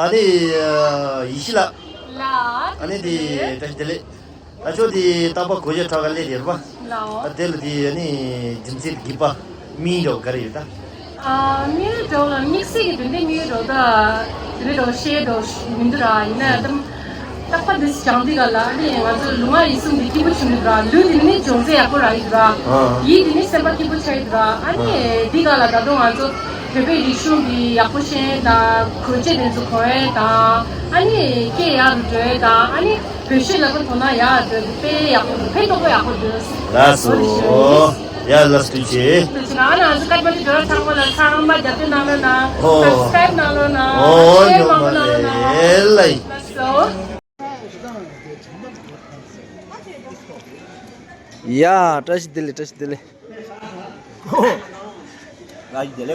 아니 이시라 라 아니 다들 아저디 타바 고제 타갈레 봐 라 아델디 아니 짐시 기바 미로 가리다 미로 믹스이 근데 미로다 그래도 쉐도 민드라 이나 좀 딱padis 장디가라 아니 맞아 루마 있으면 기분 좋더라 루디니 존재 아고라이더라 이 디니 세바 기분 차이더라 아니 디가라 나도 아주 베베 리슈비 야포셰다 코제된 조코에다 아니 케야르제다 아니 베실라고 도나야 베베 야포 페도고 야포드 라소 야 라스티치 나나 아직까지 들어 상관을 상마 잡지 나면나 subscribe 나로나 오 share 요마레 나로나 엘라이 या touch दिले राज दिले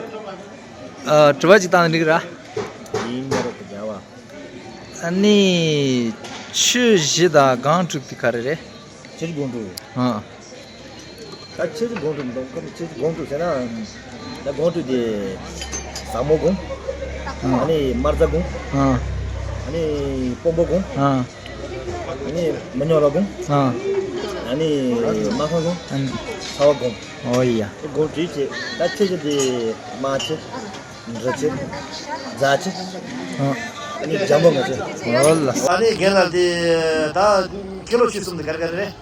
ट्रवा जिता निकरा इंदर जावा अनि छु जिदा गां ट्रिप दिखारे रे चेज गोंडू हां का चेज गोंडू कम चेज गोंडू सेना द गोंडू दे सामोगुं अनि मार्जागुं हां अनि पोंबोगुं हां अनि मन्योलागुं हां अनि माखागुं अनि सावागुं ओया गोंडू चे द चेज दे माचे नचे जाचे हां अनि जामोगा चे होला 아니 걔네들 다 킬로 치스면 가르가래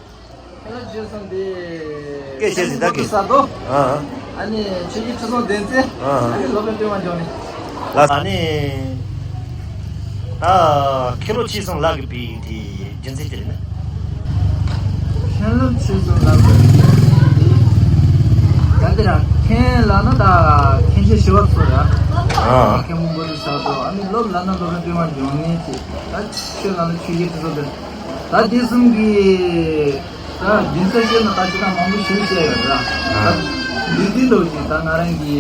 जोसंदे 깨셔진다 게 사도 아 아니 저기 저도 덴세 아니 로벤 때만 joni 아니 다 킬로 치스면 라기 비디 전세들이네 헬로 치즈 라고 간데라 켄라나다 켄제 시와소야 아 केमुंगो सातो अनि लोब लाना लोबन पेमा जोनी छि अच्छे लाना छिगे तोद ता दिसंगी ता दिनसे न ताजिना मामु शिलसे गरा दिदी लोजी ता नारंगी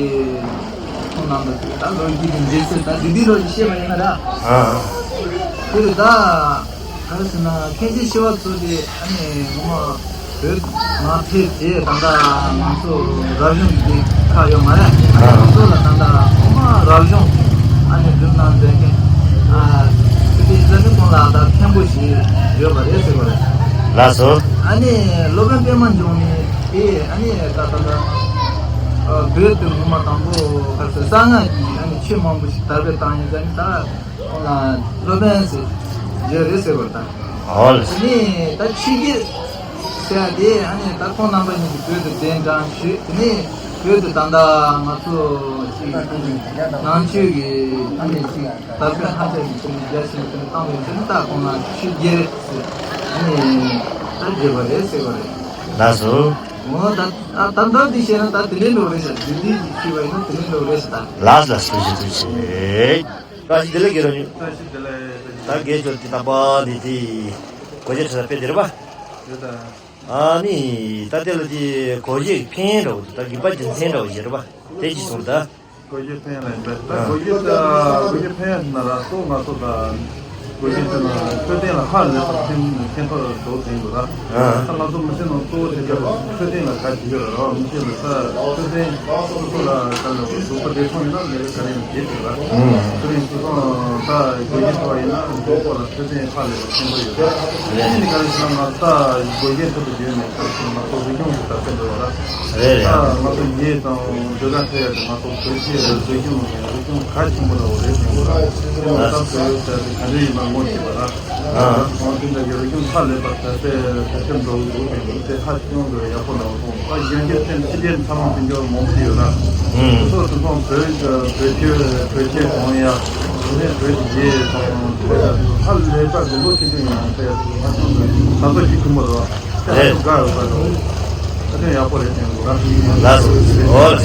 कोनाम ता लोजी दिनसे ता दिदी लोजी शे भयनरा 아 फिर दा कलसना केजे शिवासोदी अनि मोमा 그 마트에 단다 만소 라준 카요 말아 아니 소라 단다 엄마 라준 아니 준나데 아 그게 저는 몰라다 캠보시 여버려서 그래 라소 아니 로벤 페만 좀이 아니 다다다 베트 엄마 담보 가서 상하기 아니 치마무시 달베 다니자니 다 올라 로벤스 저래서 그렇다 헐 아니 다 치기 세야데 아니 딱폰 넘버는 그래도 된장시 근데 그래도 단다 맞고 난치기 아니 답변 하자 좀 야신 좀 하면 된다 거나 치게 아니 단제버레 세버레 라소 뭐다 단다 디시는 다 들리노레서 디디 디시와이는 들리노레서다 라스 스페셜리티 다시 들려기로니 다 게줄티 다바디디 고제서 빼들어 봐 아니 다들디 고지 핀로 다 기바 진센로 이러봐 대지 소다 고지 팬라 고지 팬나라 또 나서다 고지는 최대한 하는 캠퍼 도 된거다 하나도 무슨 또 되게 최대한 같이 들어 무슨 최대한 소소라 간다 super 대통령이나 내가 가는 게 있더라 그래서 다 고지도 있나 또는 최대한 하는 캠퍼이다 그러니까 나타 고지도 되는 거 지금 다 된거다 그래 맞아 이해도 저한테 맞아 지금 같이 뭐라 그래 아, 근데 요즘 살래 봤을 때 좀더 이제 하시는데 약간 나오고 아 이게 좀 시련 상황 좀 못이요나 그래서 좀 그렇게 뭐야 근데 그게 살래 봤을 때 뭐지 나도 지금 뭐라 네 가요 근데 약간 되는 거라 라소 헐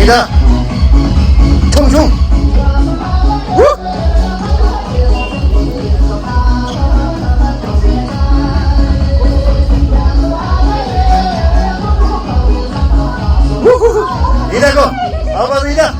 이다. 총총. 이다 거. 아빠도 이다.